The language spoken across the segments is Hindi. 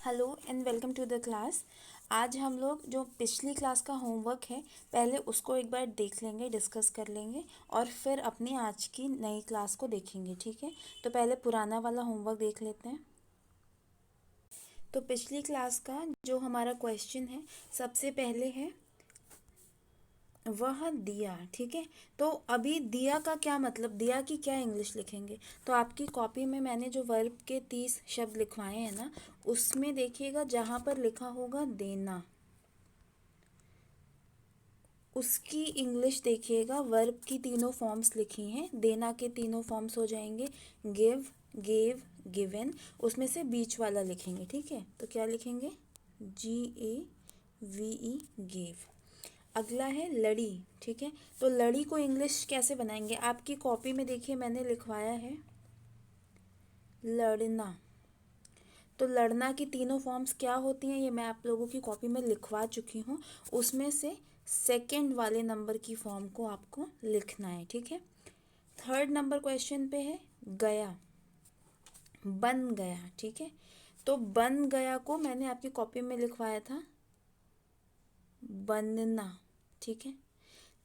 Hello and welcome to the class. आज हम लोग जो पिछली क्लास का होमवर्क है पहले उसको एक बार देख लेंगे, डिस्कस कर लेंगे और फिर अपनी आज की नई क्लास को देखेंगे। ठीक है, तो पहले पुराना वाला होमवर्क देख लेते हैं। तो पिछली क्लास का जो हमारा क्वेश्चन है, सबसे पहले है वह दिया। ठीक है, तो अभी दिया का क्या मतलब, दिया की क्या इंग्लिश लिखेंगे। तो आपकी कॉपी में मैंने जो वर्ब के 30 शब्द लिखवाए हैं ना, उसमें देखिएगा जहाँ पर लिखा होगा देना, उसकी इंग्लिश देखिएगा। वर्ब की तीनों फॉर्म्स लिखी हैं, देना के तीनों फॉर्म्स हो जाएंगे गिव, गेव, गिवन। उसमें से बीच वाला लिखेंगे। ठीक है, तो क्या लिखेंगे, GAVE, गेव। अगला है लड़ी। ठीक है, तो लड़ी को इंग्लिश कैसे बनाएंगे, आपकी कॉपी में देखिए मैंने लिखवाया है लड़ना। तो लड़ना की तीनों फॉर्म्स क्या होती हैं ये मैं आप लोगों की कॉपी में लिखवा चुकी हूँ। उसमें से सेकंड वाले नंबर की फॉर्म को आपको लिखना है। ठीक है, थर्ड नंबर क्वेश्चन पे है गया, बन गया। ठीक है, तो बन गया को मैंने आपकी कॉपी में लिखवाया था बनना। ठीक है,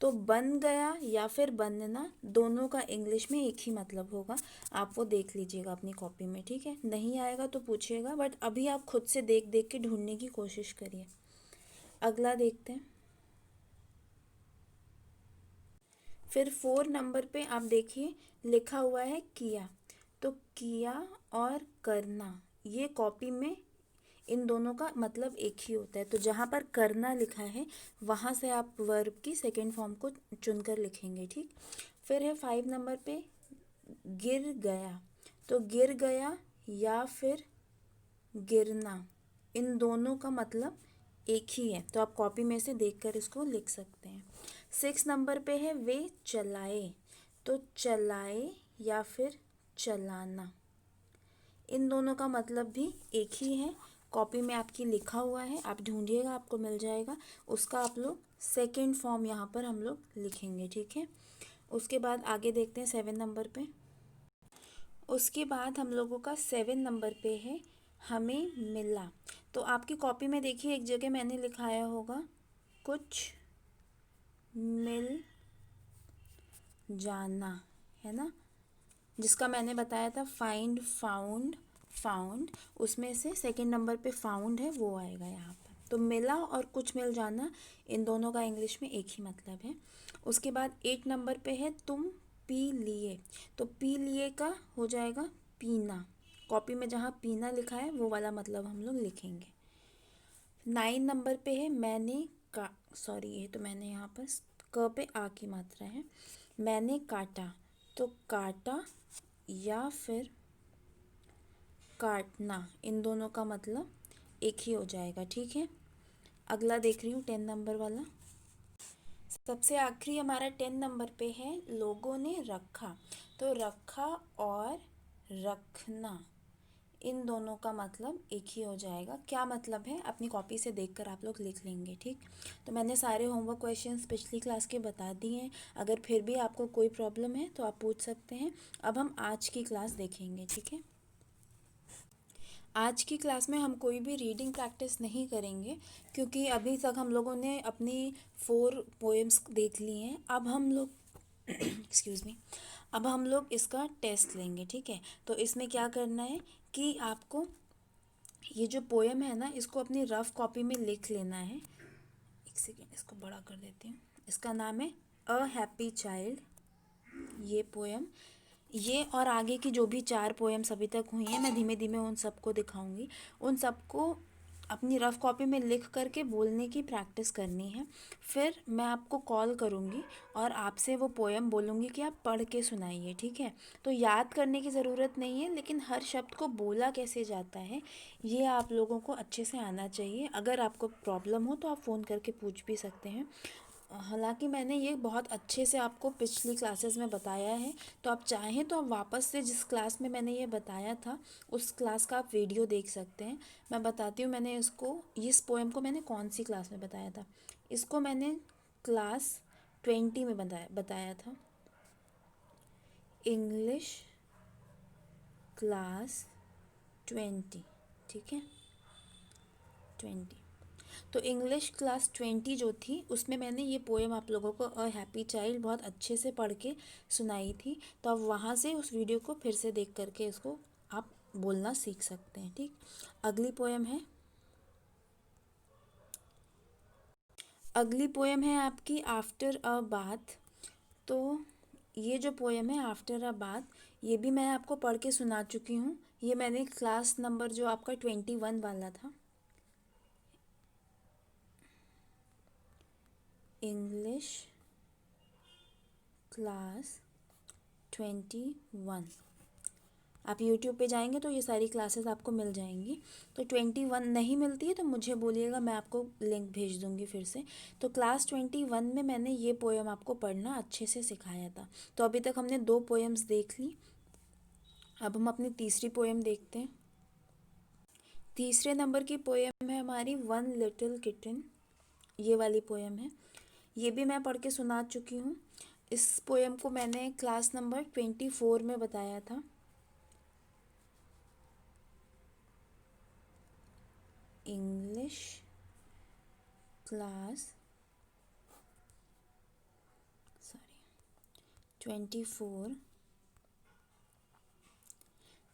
तो बन गया या फिर बनना, दोनों का इंग्लिश में एक ही मतलब होगा। आप वो देख लीजिएगा अपनी कॉपी में। ठीक है, नहीं आएगा तो पूछिएगा, बट अभी आप खुद से देख देख के ढूंढने की कोशिश करिए। अगला देखते हैं। फिर 4 नंबर पे आप देखिए लिखा हुआ है किया। तो किया और करना, ये कॉपी में इन दोनों का मतलब एक ही होता है। तो जहाँ पर करना लिखा है वहाँ से आप वर्ब की सेकेंड फॉर्म को चुनकर लिखेंगे। ठीक, फिर है 5 नंबर पे गिर गया। तो गिर गया या फिर गिरना, इन दोनों का मतलब एक ही है। तो आप कॉपी में से देखकर इसको लिख सकते हैं। 6 नंबर पे है वे चलाए। तो चलाए या फिर चलाना, इन दोनों का मतलब भी एक ही है। कॉपी में आपकी लिखा हुआ है, आप ढूंढिएगा आपको मिल जाएगा। उसका आप लोग सेकेंड फॉर्म यहाँ पर हम लोग लिखेंगे। ठीक है, उसके बाद आगे देखते हैं 7 नंबर पे। उसके बाद हम लोगों का 7 नंबर पे है हमें मिला। तो आपकी कॉपी में देखिए एक जगह मैंने लिखाया होगा कुछ मिल जाना, है ना, जिसका मैंने बताया था फाइंड, फाउंड, फाउंड। उसमें से सेकंड नंबर पे फाउंड है, वो आएगा यहाँ पर। तो मिला और कुछ मिल जाना, इन दोनों का इंग्लिश में एक ही मतलब है। उसके बाद 8 नंबर पे है तुम पी लिए। तो पी लिए का हो जाएगा पीना। कॉपी में जहाँ पीना लिखा है वो वाला मतलब हम लोग लिखेंगे। 9 नंबर पे है मैंने का, सॉरी ये तो मैंने यहाँ पर क पे आ की मात्रा है, मैंने काटा। तो काटा या फिर काटना, इन दोनों का मतलब एक ही हो जाएगा। ठीक है, अगला देख रही हूँ 10 नंबर वाला। सबसे आखिरी हमारा 10 नंबर पे है लोगों ने रखा। तो रखा और रखना, इन दोनों का मतलब एक ही हो जाएगा। क्या मतलब है अपनी कॉपी से देखकर आप लोग लिख लेंगे। ठीक, तो मैंने सारे होमवर्क क्वेश्चंस पिछली क्लास के बता दिए हैं। अगर फिर भी आपको कोई प्रॉब्लम है तो आप पूछ सकते हैं। अब हम आज की क्लास देखेंगे। ठीक है, आज की क्लास में हम कोई भी रीडिंग प्रैक्टिस नहीं करेंगे, क्योंकि अभी तक हम लोगों ने अपनी 4 पोएम्स देख ली हैं। अब हम लोग एक्सक्यूज़ मी, अब हम लोग इसका टेस्ट लेंगे। ठीक है, तो इसमें क्या करना है कि आपको ये जो पोएम है ना, इसको अपनी रफ कॉपी में लिख लेना है। एक सेकेंड, इसको बड़ा कर देती हूँ। इसका नाम है अ हैप्पी चाइल्ड, ये पोएम। ये और आगे की जो भी 4 पोएम्स अभी तक हुई हैं, मैं धीमे धीमे उन सबको दिखाऊंगी। उन सबको अपनी रफ कॉपी में लिख करके बोलने की प्रैक्टिस करनी है। फिर मैं आपको कॉल करूँगी और आपसे वो पोएम बोलूँगी कि आप पढ़ के सुनाइए। ठीक है, तो याद करने की ज़रूरत नहीं है, लेकिन हर शब्द को बोला कैसे जाता है ये आप लोगों को अच्छे से आना चाहिए। अगर आपको प्रॉब्लम हो तो आप फ़ोन करके पूछ भी सकते हैं। हालांकि मैंने ये बहुत अच्छे से आपको पिछली क्लासेस में बताया है, तो आप चाहें तो आप वापस से जिस क्लास में मैंने ये बताया था उस क्लास का आप वीडियो देख सकते हैं। मैं बताती हूँ मैंने इसको, इस पोएम को मैंने कौन सी क्लास में बताया था। इसको मैंने क्लास 20 में बताया था, इंग्लिश क्लास 20। ठीक है, 20। तो इंग्लिश क्लास 20 जो थी उसमें मैंने ये पोएम आप लोगों को अ हैप्पी चाइल्ड बहुत अच्छे से पढ़ के सुनाई थी। तो आप वहाँ से उस वीडियो को फिर से देख करके इसको आप बोलना सीख सकते हैं। ठीक, अगली पोएम है आपकी आफ्टर अ बाथ। तो ये जो पोएम है आफ्टर अ बाथ, ये भी मैं आपको पढ़ के सुना चुकी हूँ। ये मैंने क्लास नंबर जो आपका 21 वाला था, इंग्लिश क्लास 21, आप यूट्यूब पे जाएंगे तो ये सारी क्लासेस आपको मिल जाएंगी। तो 21 नहीं मिलती है तो मुझे बोलिएगा, मैं आपको लिंक भेज दूंगी फिर से। तो क्लास 21 में मैंने ये पोएम आपको पढ़ना अच्छे से सिखाया था। तो अभी तक हमने 2 पोएम्स देख ली, अब हम अपनी तीसरी पोएम देखते हैं। तीसरे नंबर की पोएम है हमारी वन लिटिल किटन, ये वाली पोएम है। ये भी मैं पढ़ के सुना चुकी हूँ। इस पोएम को मैंने क्लास नंबर 24 में बताया था। इंग्लिश क्लास 24,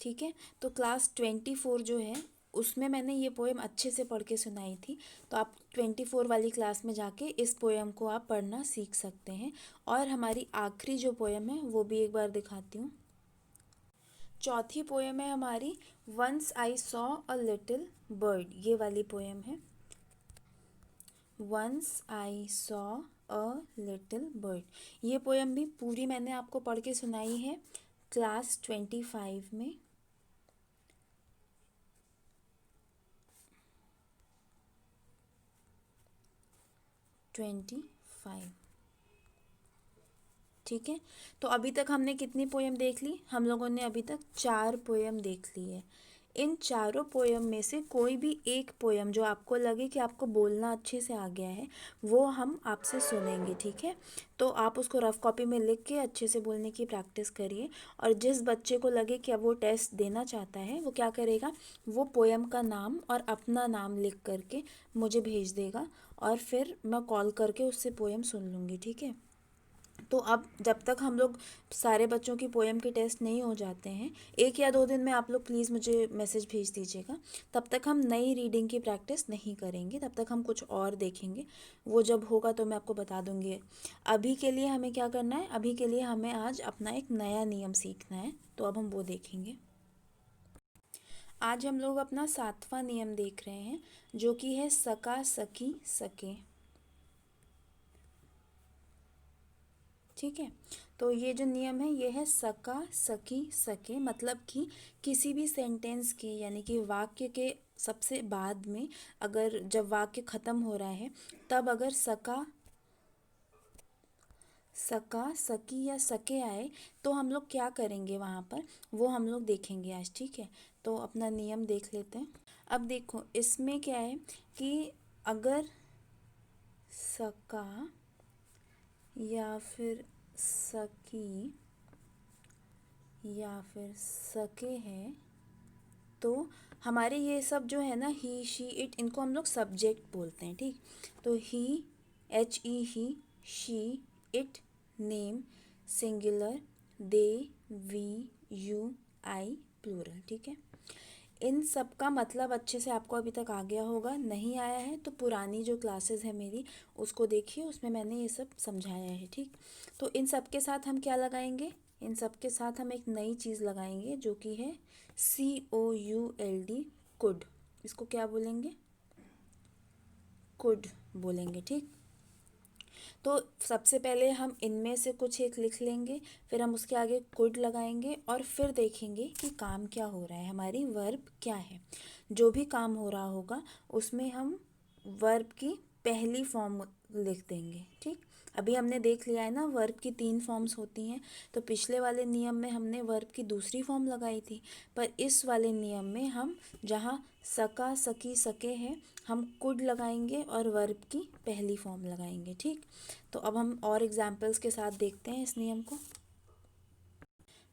ठीक है। तो क्लास 24 जो है उसमें मैंने ये पोएम अच्छे से पढ़ के सुनाई थी। तो आप 24 वाली क्लास में जाके इस पोएम को आप पढ़ना सीख सकते हैं। और हमारी आखिरी जो पोएम है वो भी एक बार दिखाती हूँ। चौथी पोएम है हमारी once I saw a little bird, ये वाली पोएम है। Once I saw a little bird, ये पोएम भी पूरी मैंने आपको पढ़ के सुनाई है क्लास 25 में। 25, ठीक है। तो अभी तक हमने कितनी पोएम देख ली? हम लोगों ने अभी तक 4 पोएम देख ली है। इन चारों पोएम में से कोई भी एक पोएम जो आपको लगे कि आपको बोलना अच्छे से आ गया है वो हम आपसे सुनेंगे, ठीक है। तो आप उसको रफ कॉपी में लिख के अच्छे से बोलने की प्रैक्टिस करिए। और जिस बच्चे को लगे कि अब वो टेस्ट देना चाहता है वो क्या करेगा, वो पोएम का नाम और अपना नाम लिख करके मुझे भेज देगा और फिर मैं कॉल करके उससे पोएम सुन लूँगी, ठीक है। तो अब जब तक हम लोग सारे बच्चों की पोएम के टेस्ट नहीं हो जाते हैं, 1 या 2 दिन में आप लोग प्लीज़ मुझे मैसेज भेज दीजिएगा, तब तक हम नई रीडिंग की प्रैक्टिस नहीं करेंगे, तब तक हम कुछ और देखेंगे। वो जब होगा तो मैं आपको बता दूंगी। अभी के लिए हमें क्या करना है, अभी के लिए हमें आज अपना एक नया नियम सीखना है, तो अब हम वो देखेंगे। आज हम लोग अपना 7वां नियम देख रहे हैं जो कि है सका सकी सके, ठीक है। तो ये जो नियम है ये है सका सकी सके, मतलब कि किसी भी सेंटेंस के यानी कि वाक्य के सबसे बाद में अगर जब वाक्य ख़त्म हो रहा है तब अगर सका सका सकी या सके आए तो हम लोग क्या करेंगे वहाँ पर, वो हम लोग देखेंगे आज, ठीक है। तो अपना नियम देख लेते हैं। अब देखो इसमें क्या है कि अगर सका या फिर सकी या फिर सके हैं तो हमारे ये सब जो है ना ही शी इट, इनको हम लोग सब्जेक्ट बोलते हैं, ठीक। तो he he she it name singular, they we you I plural, ठीक है। इन सब का मतलब अच्छे से आपको अभी तक आ गया होगा, नहीं आया है तो पुरानी जो क्लासेस है मेरी उसको देखिए, उसमें मैंने ये सब समझाया है, ठीक। तो इन सब के साथ हम क्या लगाएंगे, इन सब के साथ हम एक नई चीज़ लगाएंगे जो कि है COULD, कुड। इसको क्या बोलेंगे, कुड बोलेंगे, ठीक। तो सबसे पहले हम इनमें से कुछ एक लिख लेंगे, फिर हम उसके आगे कुड लगाएंगे और फिर देखेंगे कि काम क्या हो रहा है, हमारी वर्ब क्या है। जो भी काम हो रहा होगा उसमें हम वर्ब की पहली फॉर्म लिख देंगे, ठीक। अभी हमने देख लिया है ना वर्ब की 3 फॉर्म्स होती हैं। तो पिछले वाले नियम में हमने वर्ब की दूसरी फॉर्म लगाई थी, पर इस वाले नियम में हम जहाँ सका सकी सके हैं हम कुड लगाएंगे और वर्ब की पहली फॉर्म लगाएंगे, ठीक। तो अब हम और एग्जाम्पल्स के साथ देखते हैं इस नियम को।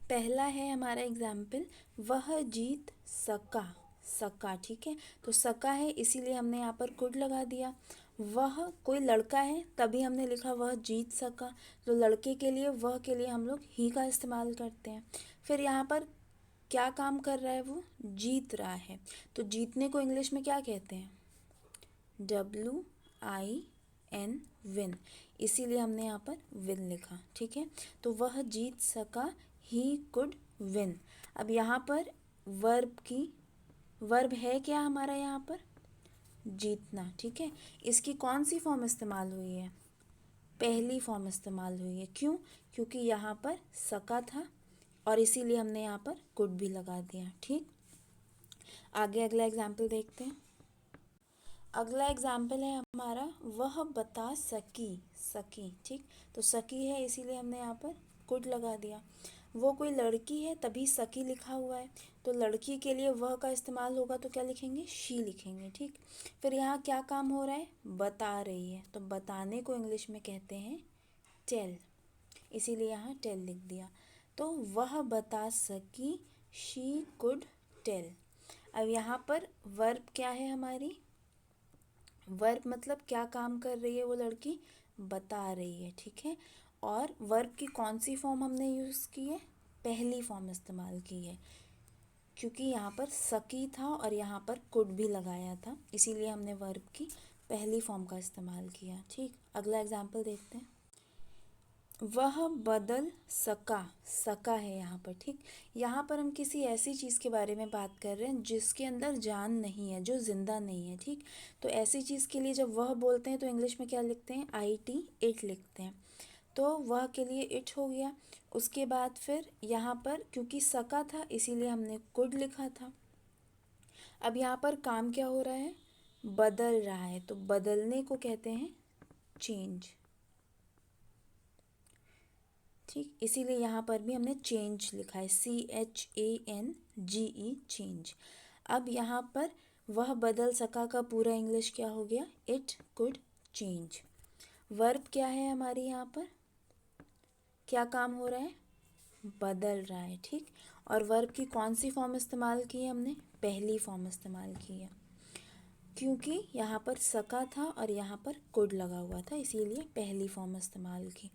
पहला है हमारा एग्जाम्पल, वह जीत सका सका, ठीक है। तो सका है इसीलिए हमने यहाँ पर कुड लगा दिया। वह कोई लड़का है तभी हमने लिखा वह जीत सका। तो लड़के के लिए वह के लिए हम लोग ही का इस्तेमाल करते हैं। फिर यहाँ पर क्या काम कर रहा है, वो जीत रहा है। तो जीतने को इंग्लिश में क्या कहते हैं, WIN, विन। इसीलिए हमने यहाँ पर विन लिखा, ठीक है। तो वह जीत सका, ही कुड विन। अब यहाँ पर वर्ब है क्या हमारा यहाँ पर, जीतना, ठीक है। इसकी कौन सी फॉर्म इस्तेमाल हुई है, पहली फॉर्म इस्तेमाल हुई है। क्यों, क्योंकि यहाँ पर सका था और इसीलिए हमने यहाँ पर कुड भी लगा दिया, ठीक। आगे अगला एग्जाम्पल देखते हैं। अगला एग्जाम्पल है हमारा वह बता सकी, सकी, ठीक। तो सकी है इसीलिए हमने यहाँ पर कुड लगा दिया। वो कोई लड़की है तभी सकी लिखा हुआ है। तो लड़की के लिए वह का इस्तेमाल होगा तो क्या लिखेंगे, शी लिखेंगे, ठीक। फिर यहाँ क्या काम हो रहा है, बता रही है। तो बताने को इंग्लिश में कहते हैं टेल, इसीलिए यहाँ टेल लिख दिया। तो वह बता सकी, शी कुड टेल। अब यहाँ पर वर्ब क्या है हमारी, वर्ब मतलब क्या काम कर रही है वो लड़की, बता रही है, ठीक है। और वर्ब की कौन सी फॉर्म हमने यूज़ की है, पहली फॉर्म इस्तेमाल की है, क्योंकि यहाँ पर सकी था और यहाँ पर कुड भी लगाया था, इसीलिए हमने वर्ब की पहली फॉर्म का इस्तेमाल किया, ठीक। अगला एग्जाम्पल देखते हैं। वह बदल सका, सका है यहाँ पर, ठीक। यहाँ पर हम किसी ऐसी चीज़ के बारे में बात कर रहे हैं जिसके अंदर जान नहीं है, जो जिंदा नहीं है, ठीक। तो ऐसी चीज़ के लिए जब वह बोलते हैं तो इंग्लिश में क्या लिखते हैं, IT, इट लिखते हैं। तो वह के लिए इट हो गया। उसके बाद फिर यहाँ पर क्योंकि सका था इसीलिए हमने कुड लिखा था। अब यहाँ पर काम क्या हो रहा है, बदल रहा है। तो बदलने को कहते हैं चेंज, ठीक। इसीलिए यहाँ पर भी हमने चेंज लिखा है, CHANGE, चेंज। अब यहाँ पर वह बदल सका का पूरा इंग्लिश क्या हो गया, इट कुड चेंज। वर्ब क्या है हमारी यहाँ पर, क्या काम हो रहा है, बदल रहा है, ठीक। और वर्ब की कौन सी फॉर्म इस्तेमाल की है हमने, पहली फॉर्म इस्तेमाल की है, क्योंकि यहाँ पर सका था और यहाँ पर कुड लगा हुआ था, इसीलिए पहली फॉर्म इस्तेमाल की।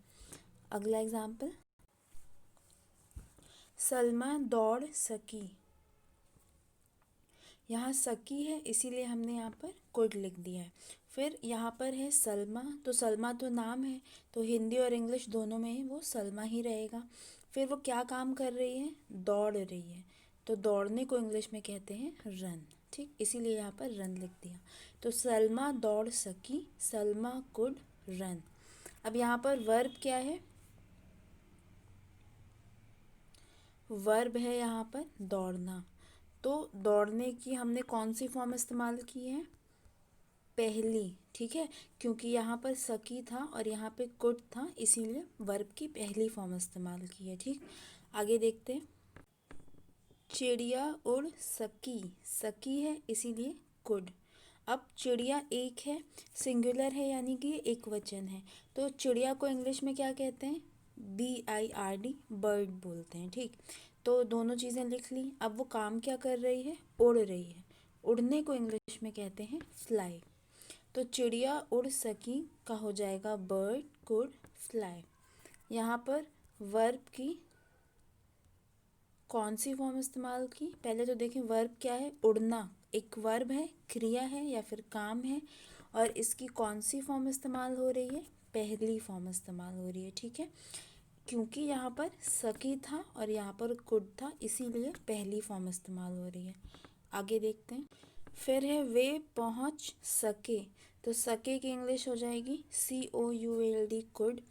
अगला एग्जाम्पल, सलमा दौड़ सकी। यहाँ सकी है इसीलिए हमने यहाँ पर कुड लिख दिया है। फिर यहाँ पर है सलमा, तो सलमा तो नाम है, तो हिंदी और इंग्लिश दोनों में वो सलमा ही रहेगा। फिर वो क्या काम कर रही है, दौड़ रही है। तो दौड़ने को इंग्लिश में कहते हैं रन, ठीक। इसीलिए यहाँ पर रन लिख दिया। तो सलमा दौड़ सकी, सलमा कुड रन। अब यहाँ पर वर्ब क्या है, वर्ब है यहाँ पर दौड़ना। तो दौड़ने की हमने कौन सी फॉर्म इस्तेमाल की है, पहली, ठीक है। क्योंकि यहाँ पर सकी था और यहाँ पे कुड था, इसीलिए वर्ब की पहली फॉर्म इस्तेमाल की है, ठीक। आगे देखते हैं। चिड़िया उड़ सकी, सकी है इसीलिए कुड। अब चिड़िया एक है, सिंगुलर है यानी कि एक वचन है। तो चिड़िया को इंग्लिश में क्या कहते हैं, BIRD, बर्ड बोलते हैं, ठीक। तो दोनों चीज़ें लिख ली। अब वो काम क्या कर रही है, उड़ रही है। उड़ने को इंग्लिश में कहते हैं फ्लाई। तो चिड़िया उड़ सकी का हो जाएगा बर्ड कुड फ्लाई। यहाँ पर वर्ब की कौन सी फॉर्म इस्तेमाल की, पहले तो देखें वर्ब क्या है, उड़ना एक वर्ब है, क्रिया है या फिर काम है, और इसकी कौन सी फॉर्म इस्तेमाल हो रही है, पहली फॉर्म इस्तेमाल हो रही है, ठीक है। क्योंकि यहाँ पर सकी था और यहाँ पर कुड था, इसीलिए पहली फॉर्म इस्तेमाल हो रही है। आगे देखते हैं। फिर है वे पहुँच सके। तो सके की इंग्लिश हो जाएगी COULD, कुड।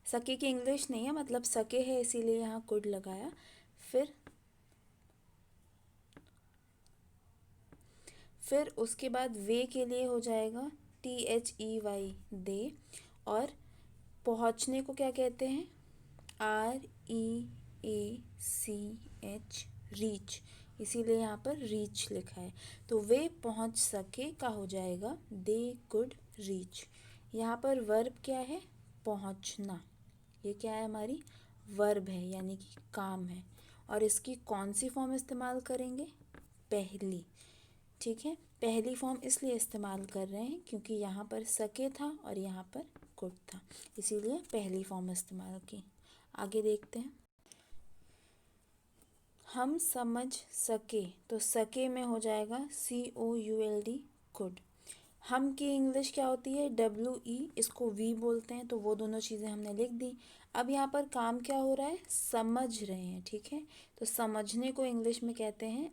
सके की इंग्लिश नहीं है, मतलब सके है इसीलिए यहाँ कुड लगाया। फिर उसके बाद वे के लिए हो जाएगा THEY, दे। और पहुँचने को क्या कहते हैं, REACH, रीच। इसीलिए यहाँ पर रीच लिखा है। तो वे पहुँच सके का हो जाएगा दे कुड रीच। यहाँ पर वर्ब क्या है, पहुँचना। ये क्या है, हमारी वर्ब है यानी कि काम है। और इसकी कौन सी फॉर्म इस्तेमाल करेंगे, पहली। ठीक है। पहली फॉर्म इसलिए इस्तेमाल कर रहे हैं क्योंकि यहाँ पर सके था और यहाँ पर कुड था, इसीलिए पहली फॉर्म इस्तेमाल की। आगे देखते हैं। हम समझ सके, तो सके में हो जाएगा COULD, कुड। हम की इंग्लिश क्या होती है? WE, इसको वी बोलते हैं, तो वो दोनों चीज़ें हमने लिख दी। अब यहाँ पर काम क्या हो रहा है? समझ रहे हैं, ठीक है। तो समझने को इंग्लिश में कहते हैं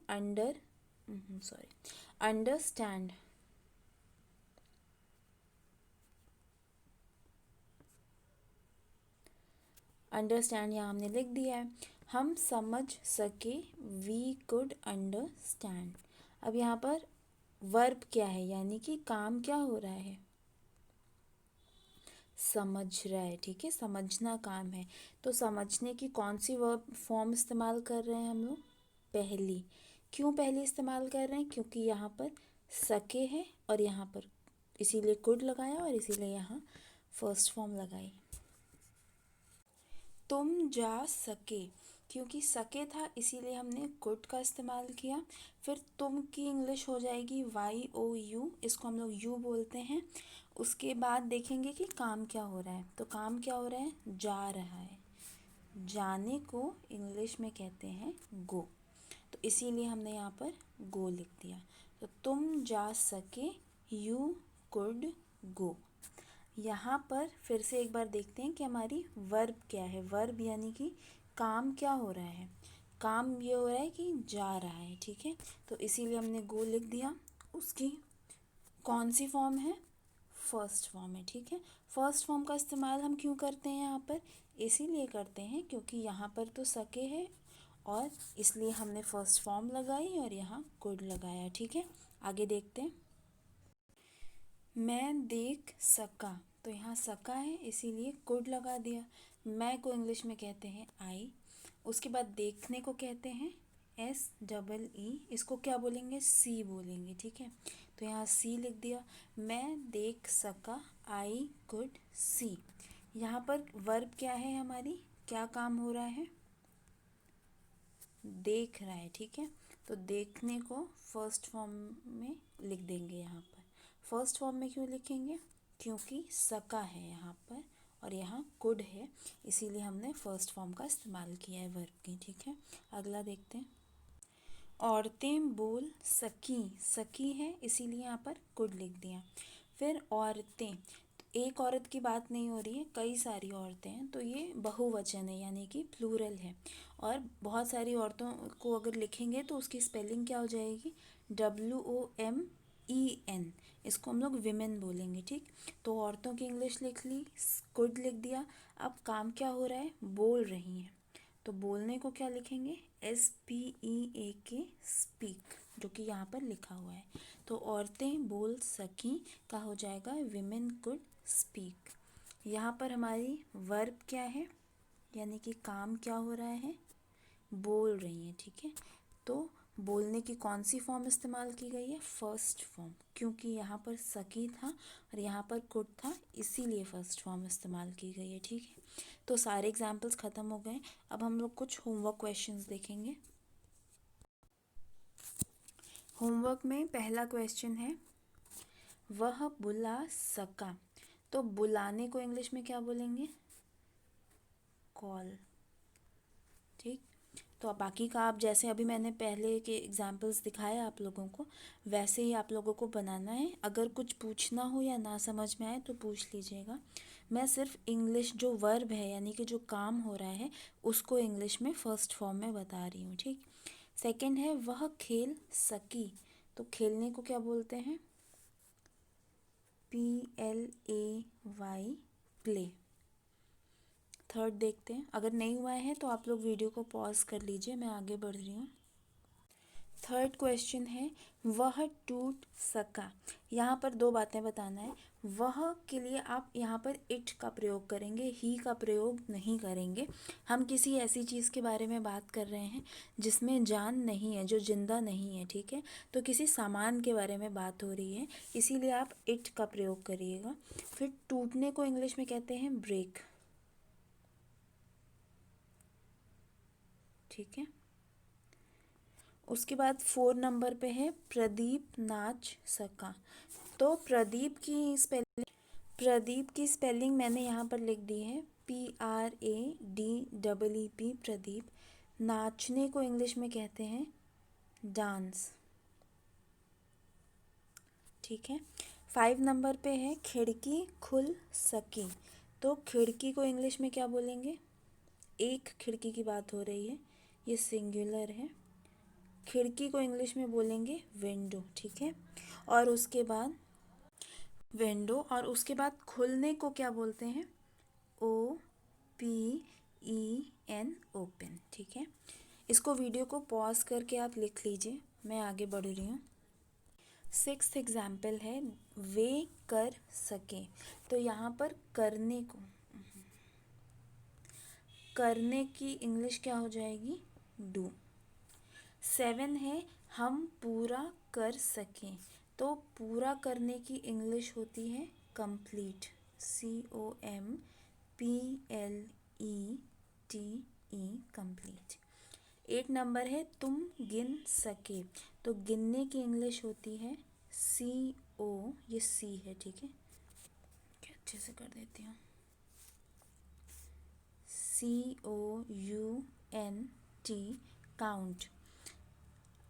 अंडरस्टैंड। अंडरस्टैंड यहाँ हमने लिख दिया है। हम समझ सके, वी कुड अंडरस्टैंड। अब यहाँ पर वर्ब क्या है, यानी कि काम क्या हो रहा है? समझ रहा है, ठीक है। समझना काम है, तो समझने की कौन सी वर्ब फॉर्म इस्तेमाल कर रहे हैं हम लोग? पहली। क्यों पहली इस्तेमाल कर रहे हैं? क्योंकि यहाँ पर सके है और यहाँ पर इसीलिए कुड लगाया और इसीलिए यहाँ फर्स्ट फॉर्म लगाई। तुम जा सके, क्योंकि सके था इसीलिए हमने कुड का इस्तेमाल किया। फिर तुम की इंग्लिश हो जाएगी YOU, इसको हम लोग यू बोलते हैं। उसके बाद देखेंगे कि काम क्या हो रहा है, तो काम क्या हो रहा है? जा रहा है। जाने को इंग्लिश में कहते हैं गो, तो इसीलिए हमने यहाँ पर गो लिख दिया। तो तुम जा सके, यू कुड गो। यहाँ पर फिर से एक बार देखते हैं कि हमारी वर्ब क्या है। वर्ब यानी कि काम क्या हो रहा है? काम ये हो रहा है कि जा रहा है, ठीक है। तो इसीलिए हमने गो लिख दिया। उसकी कौन सी फॉर्म है? फर्स्ट फॉर्म है, ठीक है। फर्स्ट फॉर्म का इस्तेमाल हम क्यों करते हैं यहाँ पर? इसीलिए करते हैं क्योंकि यहाँ पर तो सके है और इसलिए हमने फर्स्ट फॉर्म लगाई और यहाँ कुड लगाया, ठीक है। आगे देखते हैं। मैं देख सका, तो यहाँ सका है इसीलिए कुड लगा दिया। मैं को इंग्लिश में कहते हैं आई। उसके बाद देखने को कहते हैं SEE, इसको क्या बोलेंगे? सी बोलेंगे, ठीक है। तो यहाँ सी लिख दिया। मैं देख सका, आई कुड सी। यहाँ पर वर्ब क्या है हमारी? क्या काम हो रहा है? देख रहा है, ठीक है। तो देखने को फर्स्ट फॉर्म में लिख देंगे। यहाँ पर फर्स्ट फॉर्म में क्यों लिखेंगे? क्योंकि सका है यहाँ पर और यहाँ कुड है, इसीलिए हमने फर्स्ट फॉर्म का इस्तेमाल किया है वर्ब की, ठीक है। अगला देखते हैं। औरतें बोल सकी, सकी है इसीलिए यहाँ पर कुड लिख दिया। फिर औरतें, तो एक औरत की बात नहीं हो रही है, कई सारी औरतें हैं, तो ये बहुवचन है यानी कि प्लूरल है। और बहुत सारी औरतों को अगर लिखेंगे तो उसकी स्पेलिंग क्या हो जाएगी? WOMEN, इसको हम लोग विमेन बोलेंगे, ठीक। तो औरतों की इंग्लिश लिख ली, कुड लिख दिया। अब काम क्या हो रहा है? बोल रही हैं, तो बोलने को क्या लिखेंगे? SPEAK, स्पीक, जो कि यहाँ पर लिखा हुआ है। तो औरतें बोल सकी का हो जाएगा विमेन कुड स्पीक। यहाँ पर हमारी वर्ब क्या है, यानी कि काम क्या हो रहा है? बोल रही हैं, ठीक है। तो बोलने की कौन सी फॉर्म इस्तेमाल की गई है? फर्स्ट फॉर्म, क्योंकि यहाँ पर सकी था और यहाँ पर कुड था, इसीलिए फर्स्ट फॉर्म इस्तेमाल की गई है, ठीक है। तो सारे एग्जाम्पल्स ख़त्म हो गए। अब हम लोग कुछ होमवर्क क्वेश्चंस देखेंगे। होमवर्क में पहला क्वेश्चन है, वह बुला सका, तो बुलाने को इंग्लिश में क्या बोलेंगे? कॉल, ठीक। तो अब बाकी का आप जैसे अभी मैंने पहले के एग्जाम्पल्स दिखाए आप लोगों को, वैसे ही आप लोगों को बनाना है। अगर कुछ पूछना हो या ना समझ में आए तो पूछ लीजिएगा। मैं सिर्फ इंग्लिश जो वर्ब है यानी कि जो काम हो रहा है उसको इंग्लिश में फर्स्ट फॉर्म में बता रही हूँ, ठीक। सेकंड है, वह खेल सकी, तो खेलने को क्या बोलते हैं? PLAY, play. थर्ड देखते हैं, अगर नहीं हुआ है तो आप लोग वीडियो को पॉज कर लीजिए, मैं आगे बढ़ रही हूँ। थर्ड क्वेश्चन है, वह टूट सका। यहाँ पर दो बातें बताना है। वह के लिए आप यहाँ पर इट का प्रयोग करेंगे, ही का प्रयोग नहीं करेंगे। हम किसी ऐसी चीज़ के बारे में बात कर रहे हैं जिसमें जान नहीं है, जो जिंदा नहीं है, ठीक है। तो किसी सामान के बारे में बात हो रही है, इसीलिए आप इट का प्रयोग करिएगा। फिर टूटने को इंग्लिश में कहते हैं ब्रेक, ठीक है। उसके बाद 4 नंबर पे है प्रदीप नाच सका। तो प्रदीप की स्पेलिंग मैंने यहाँ पर लिख दी है PRADEEP प्रदीप। नाचने को इंग्लिश में कहते हैं डांस। ठीक है। 5 नंबर पे है खिड़की खुल सकी। तो खिड़की को इंग्लिश में क्या बोलेंगे? एक खिड़की की बात हो रही है, ये सिंगुलर है। खिड़की को इंग्लिश में बोलेंगे विंडो। ठीक है। और उसके बाद विंडो, और उसके बाद खुलने को क्या बोलते हैं? OPEN open. ठीक है। इसको वीडियो को पॉज करके आप लिख लीजिए, मैं आगे बढ़ रही हूँ। 6th एग्जाम्पल है वे कर सके। तो यहाँ पर करने की इंग्लिश क्या हो जाएगी? डू। 7 है हम पूरा कर सकें। तो पूरा करने की इंग्लिश होती है कंप्लीट। COMPLETE complete. 8 नंबर है तुम गिन सके। तो गिनने की इंग्लिश होती है CO, ये C है। ठीक है, क्या अच्छे से कर देती हूँ, COUNT काउंट।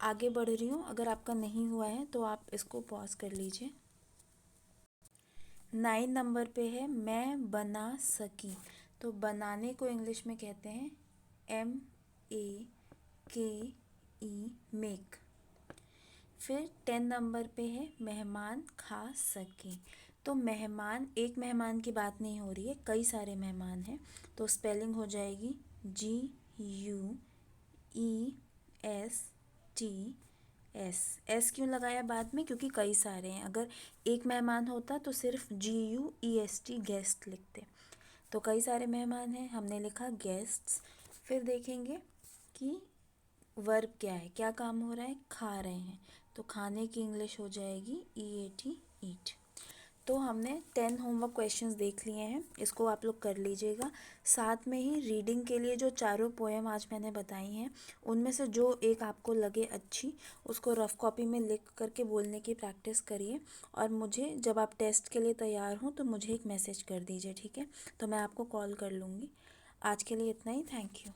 आगे बढ़ रही हूँ, अगर आपका नहीं हुआ है तो आप इसको पॉज कर लीजिए। 9 नंबर पे है मैं बना सकी। तो बनाने को इंग्लिश में कहते हैं MAKE मेक। फिर 10 नंबर पे है मेहमान खा सके। तो मेहमान, एक मेहमान की बात नहीं हो रही है, कई सारे मेहमान हैं। तो स्पेलिंग हो जाएगी GUESTS। एस क्यों लगाया बाद में? क्योंकि कई सारे हैं। अगर एक मेहमान होता तो सिर्फ GUEST गेस्ट लिखते। तो कई सारे मेहमान हैं, हमने लिखा गेस्ट्स। फिर देखेंगे कि वर्ब क्या है, क्या काम हो रहा है? खा रहे हैं। तो खाने की इंग्लिश हो जाएगी EAT ईट। तो हमने 10 होमवर्क क्वेश्चंस देख लिए हैं, इसको आप लोग कर लीजिएगा। साथ में ही रीडिंग के लिए जो चारों पोएम आज मैंने बताई हैं, उनमें से जो एक आपको लगे अच्छी, उसको रफ कॉपी में लिख करके बोलने की प्रैक्टिस करिए। और मुझे जब आप टेस्ट के लिए तैयार हों तो मुझे एक मैसेज कर दीजिए। ठीक है, तो मैं आपको कॉल कर लूँगी। आज के लिए इतना ही। Thank you.